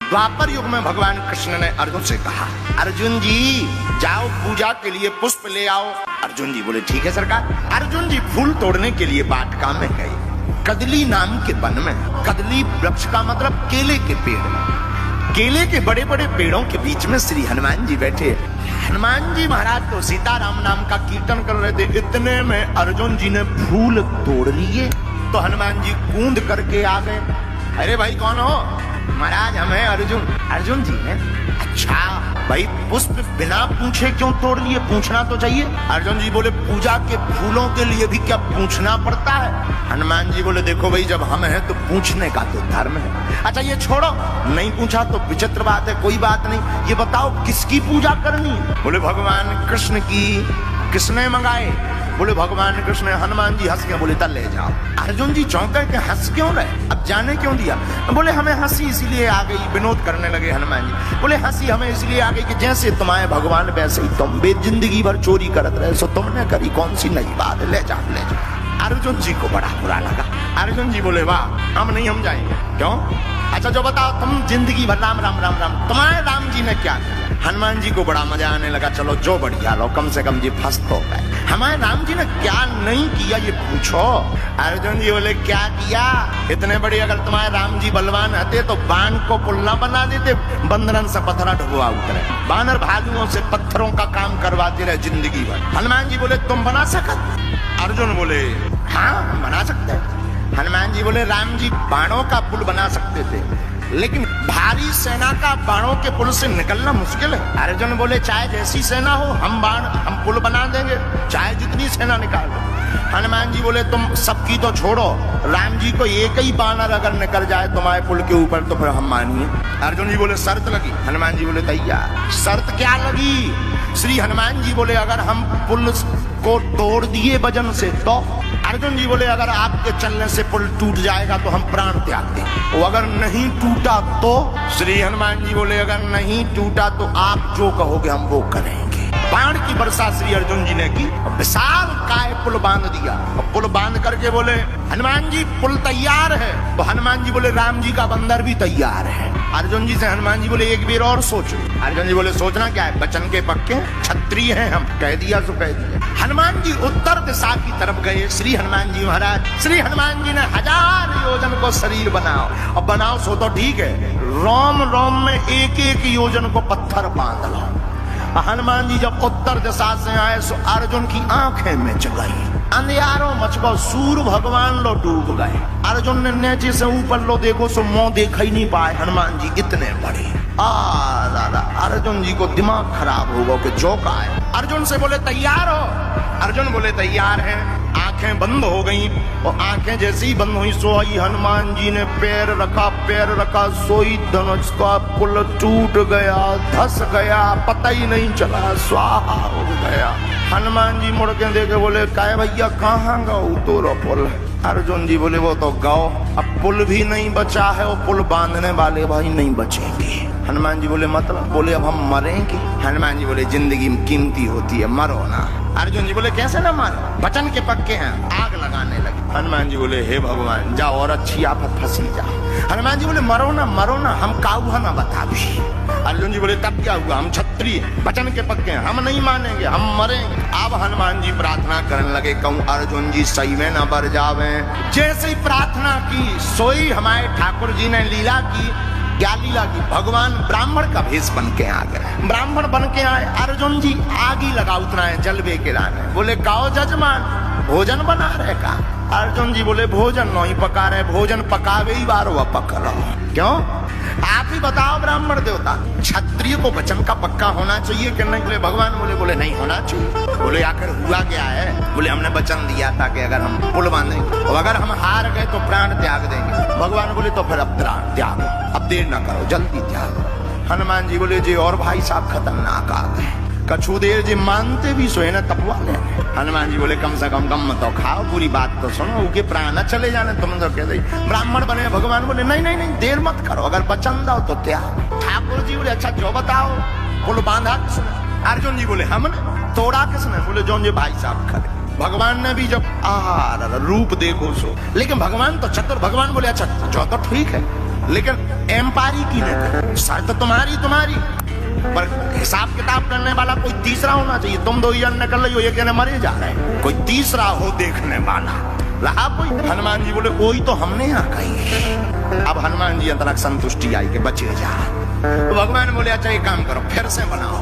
द्वापर युग में भगवान कृष्ण ने अर्जुन से कहा, अर्जुन जी जाओ पूजा के लिए पुष्प ले आओ। अर्जुन जी बोले ठीक है सरकार। अर्जुन जी फूल तोड़ने के लिए वाटिका में गए, कदली नाम के वन में। कदली वृक्ष का मतलब केले के पेड़ में। केले के बड़े बड़े पेड़ों के बीच में श्री हनुमान जी बैठे। हनुमान जी महाराज तो सीताराम नाम का कीर्तन कर रहे थे। इतने में अर्जुन जी ने फूल तोड़ लिए तो हनुमान जी कूद करके आ गए। अरे भाई कौन हो? महाराज हमें अर्जुन। अर्जुन जी ने अच्छा भाई पुष्प बिना पूछे क्यों तोड़ लिए? पूछना तो चाहिए। अर्जुन जी बोले पूजा के फूलों के लिए भी क्या पूछना पड़ता है? हनुमान जी बोले देखो भाई जब हम हैं तो पूछने का तो धर्म है। अच्छा ये छोड़ो, नहीं पूछा तो विचित्र बात है, कोई बात नहीं। ये बताओ किसकी पूजा करनी है? बोले भगवान कृष्ण की। किसने मंगाए? बोले भगवान कृष्ण। हनुमान जी हंस के बोले तल ले जाओ। अर्जुन जी चौंके के हंस क्यों रहे? अब जाने क्यों दिया? बोले हमें हंसी इसलिए आ गई। विनोद करने लगे हनुमान जी। बोले हंसी हमें इसलिए आ गई कि जैसे तुम्हारे भगवान वैसे ही तुम बे जिंदगी भर चोरी करत रहे, सो तुमने करी कौन सी नई बात? ले जाओ ले जाओ। अर्जुन जी को बड़ा बुरा लगा। अर्जुन जी बोले वाह हम नहीं, हम जाएंगे। क्यों? अच्छा जो बताओ तुम जिंदगी भर राम राम राम राम, तुम्हारे राम जी ने क्या किया? हनुमान जी को बड़ा मजा आने लगा। चलो जो बढ़िया लो, कम से कम जी फंस तो गए। हमारे राम जी ने क्या नहीं किया ये पूछो। अर्जुन जी बोले क्या किया? इतने बड़े अगर तुम्हारे राम जी बलवान आते तो बाण को पुल्ला बना देते, बंदरन से पत्थरा ढुआ उतरे। बानर भालुओं से पत्थरों का काम करवाते रहे जिंदगी भर। हनुमान जी बोले तुम बना सकते? अर्जुन बोले हाँ हम बना सकते हैं। हनुमान जी बोले राम जी बाणों का पुल बना सकते थे, लेकिन भारी सेना का बाणों के पुल से निकलना मुश्किल है। अर्जुन बोले चाहे जैसी सेना हो हम पुल बना देंगे, चाहे जितनी सेना निकाल दो। हनुमान जी बोले तुम सबकी तो छोड़ो, राम जी को एक ही बानर अगर निकल जाए तुम्हारे पुल के ऊपर तो फिर हम मानिए। अर्जुन जी बोले शर्त लगी? हनुमान जी बोले तैयार। शर्त क्या लगी? श्री हनुमान जी बोले अगर हम पुल को तोड़ दिए वजन से तो। अर्जुन जी बोले अगर आपके चलने से पुल टूट जाएगा तो हम प्राण त्याग दें। अगर नहीं टूटा तो? श्री हनुमान जी बोले अगर नहीं टूटा तो आप जो कहोगे हम वो करेंगे। बाण की वर्षा श्री अर्जुन जी ने की। विशाल काय पुल बांध दिया। पुल बांध करके बोले हनुमान जी पुल तैयार है। तो हनुमान जी बोले राम जी का बंदर भी तैयार है। अर्जुन जी से हनुमान जी बोले एक बार और सोचो। अर्जुन जी बोले सोचना क्या है, वचन के पक्के क्षत्रिय हैं हम, कह दिया तो कह दिया। हनुमान जी उत्तर दिशा की तरफ गए। श्री हनुमान जी महाराज, श्री हनुमान जी ने 1000 योजन को शरीर बनाओ। अब बनाओ सो तो ठीक है, रोम रोम में एक एक योजन को पत्थर बांध लो। हनुमान जी जब उत्तर दिशा से आए सो अर्जुन की आंखें मिच गई। अंधियारों मच गो, सूर्य भगवान लो डूब गए। अर्जुन ने नीचे से ऊपर लो देखो सो मुंह देखा ही नहीं पाए। हनुमान जी इतने बड़े। दादा अर्जुन जी को दिमाग खराब हो गया कि जो का है। अर्जुन से बोले तैयार हो? अर्जुन बोले तैयार हैं। आंखें बंद हो गई और आंखें जैसे ही बंद हुई सोई हनुमान जी ने पैर रखा सोई धनुष का पुल टूट गया, धस गया, पता ही नहीं चला, स्वाहा हो गया। हनुमान जी मुड़ के देखे बोले काय भैया कहाँ गौ तोरो पुल? अर्जुन जी बोले वो तो गौ, अब पुल भी नहीं बचा है और पुल बांधने वाले भाई नहीं बचेंगे। हनुमान जी बोले मतलब? बोले अब हम मरेंगे। हनुमान जी बोले जिंदगी कीमती होती है, मरो ना। अर्जुन जी बोले कैसे ना मारो, वचन के पक्के हैं। आग लगाने लगे। हनुमान जी बोले हे भगवान जाओ और अच्छी आफत फंसी जाओ। हनुमान जी बोले मरो ना हम काऊ ना बता भी। अर्जुन जी बोले तब क्या हुआ, हम क्षत्रिय वचन के पक्के हैं, हम नहीं मानेंगे, हम मरेंगे। अब हनुमान जी प्रार्थना करने लगे कहूँ अर्जुन जी सही में न बर जावे। जैसे ही प्रार्थना की सोई हमारे ठाकुर जी ने लीला की। क्या लीला की? भगवान ब्राह्मण का भेष बन के आ गए। ब्राह्मण बन के आए। अर्जुन जी आग ही लगा उतना है जलवे के लाने। बोले गाओ जजमान भोजन बना रहे का? अर्जुन जी बोले भोजन नहीं पका रहे, भोजन पकावे ही बार वह पका रहा। क्यों? आप ही बताओ ब्राह्मण देवता, क्षत्रिय को वचन का पक्का होना चाहिए कि नहीं? बोले भगवान बोले नहीं होना चाहिए। बोले आखिर हुआ क्या है? बोले हमने वचन दिया था कि अगर हम पुल बांधेंगे और अगर हम हार गए तो प्राण त्याग देंगे। भगवान बोले तो फिर अब प्राण त्यागो, अब देर ना करो, जल्दी त्यागो। हनुमान जी बोले जी और भाई साहब खतरनाक आ गए, कछु देर जी मानते भी सोए ना तपवा ले। हनुमान जी बोले कम से कम गम तो खाओ, पूरी बात तो सुनो, उनके प्राण चले जाने तुम तो कह दे ब्राह्मण बने। भगवान बोले नहीं देर मत करो, अगर वचन दो तो त्याग। ठाकुर जी बोले अच्छा जो बताओ पुल बांधा किसने? अर्जुन जी बोले हमने। तोड़ा किसने? बोले जो ये भाई साहब खड़े। भगवान ने भी जब रूप देखो सो, लेकिन भगवान तो चतुर। भगवान बोले अच्छा जो तो ठीक है, लेकिन एम्पायरी की नहीं, शर्त तुम्हारी पर हिसाब किताब करने वाला कोई तीसरा होना चाहिए। तुम दो जन निकल रही हो, एक जने मरे जा रहे हैं, कोई तीसरा हो देखने वाला रहा कोई। हनुमान जी बोले वही तो हमने यहाँ कही। अब हनुमान जी अंतरक संतुष्टि आई कि बचे जा। तो भगवान बोले अच्छा एक काम करो, फिर से बनाओ,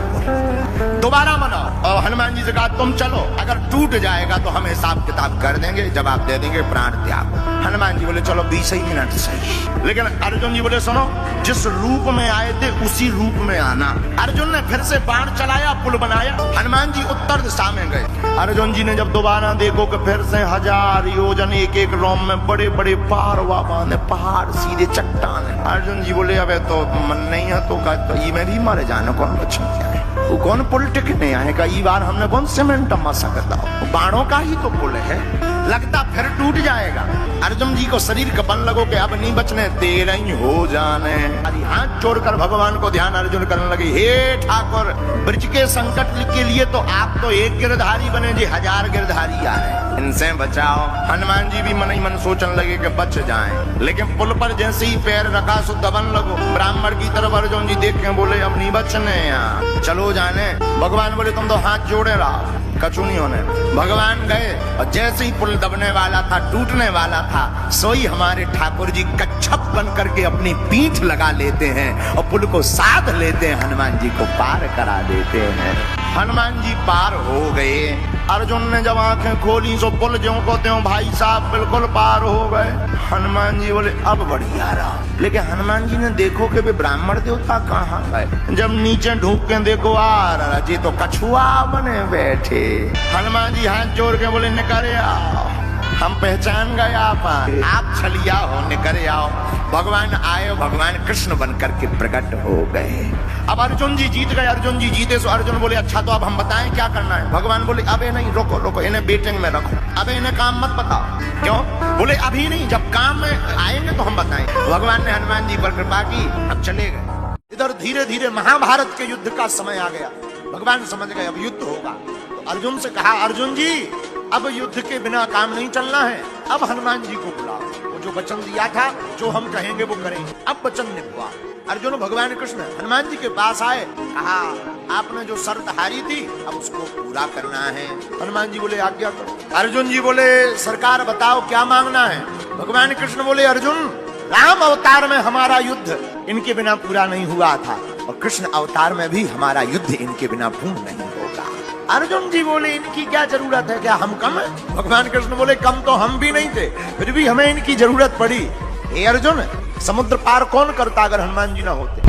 दोबारा बनाओ। और हनुमान जी से कहा तुम चलो, अगर टूट जाएगा तो हम हिसाब किताब कर देंगे, जवाब दे देंगे, प्राण त्याग। हनुमान जी बोले चलो 20 ही मिनट सही। लेकिन अर्जुन जी बोले सुनो, जिस रूप में आए थे उसी रूप में आना। अर्जुन ने फिर से बाण चलाया, पुल बनाया। हनुमान जी उत्तर दिशा में गए। अर्जुन जी ने जब दोबारा देखो कि फिर से 1000 योजन एक एक रोम में बड़े बड़े पारवा बांधे, पहाड़ सीधे चट्टान है। अर्जुन जी बोले अब तो मन नहीं है तो ये में भी मारे जाने कौन बच्चे क्या है, वो कौन पुल टिकने आएगा। ये बार हमने कौन सीमेंट मसा करता हो, बाणों का ही तो पुल है, लगता फिर टूट जाएगा। अर्जुन जी को शरीर का बल लगो कि अब नहीं बचने, तेरा ही हो जाने। अरे हाथ जोड़कर भगवान को ध्यान अर्जुन करने लगे, हे ठाकुर ब्रज के संकट के लिए तो आप तो एक गिरधारी बने जी, 1000 गिरधारी आ रहे, इनसे बचाओ। हनुमान जी भी मन ही मन सोचने लगे कि बच जाएं, लेकिन पुल पर जैसे ही पैर रखा सो दबन लगो। ब्राह्मण की तरफ अर्जुन जी देख के बोले अब नहीं बचने, यहाँ चलो जाने। भगवान बोले तुम तो हाथ जोड़े रहो, कछु नहीं होने। भगवान गए और जैसे ही पुल दबने वाला था, टूटने वाला था, सोई हमारे ठाकुर जी कच्छप बन करके अपनी पीठ लगा लेते हैं और पुल को साध लेते हैं, हनुमान जी को पार करा देते हैं। हनुमान जी पार हो गए। अर्जुन ने जब आंखें खोली सो पुल ज्यों को त्यों भाई साहब बिल्कुल पार हो गए। हनुमान जी बोले अब बढ़िया रहा। लेकिन हनुमान जी ने देखो कि वे ब्राह्मण देवता कहाँ गए। जब नीचे ढूंढ के देखो आ रहा जी तो कछुआ बने बैठे। हनुमान जी हाथ जोड़ के बोले निकले आओ, हम पहचान गए आप छलिया हो, निकले आओ। भगवान आए, भगवान कृष्ण बन करके प्रकट हो गए। अब अर्जुन जी जीत गए। अर्जुन जी जीते सो अर्जुन बोले अच्छा तो अब हम बताएं क्या करना है। भगवान बोले अबे नहीं, रोको रोको, इन्हें बेटिंग में रखो, अबे इन्हें काम मत बताओ। क्यों? बोले अभी नहीं, जब काम में आएंगे तो हम बताएं। भगवान ने हनुमान जी पर कृपा की, अब चले गए। इधर धीरे धीरे महाभारत के युद्ध का समय आ गया। भगवान समझ गए अब युद्ध होगा, तो अर्जुन से कहा अर्जुन जी अब युद्ध के बिना काम नहीं चलना है, अब हनुमान जी को बुलाओ। वो जो वचन दिया था, जो हम कहेंगे वो करेंगे, अब वचन निभवा। अर्जुन भगवान कृष्ण हनुमान जी के पास आए, कहा आपने जो शर्त हारी थी अब उसको पूरा करना है। हनुमान जी बोले आज्ञा करो। अर्जुन जी बोले सरकार बताओ क्या मांगना है। भगवान कृष्ण बोले अर्जुन राम अवतार में हमारा युद्ध इनके बिना पूरा नहीं हुआ था और कृष्ण अवतार में भी हमारा युद्ध इनके बिना पूर्ण नहीं होगा। अर्जुन जी बोले इनकी क्या जरूरत है, क्या हम कम है? भगवान कृष्ण बोले कम तो हम भी नहीं थे, फिर भी हमें इनकी जरूरत पड़ी। हे अर्जुन समुद्र पार कौन करता अगर हनुमान जी ना होते?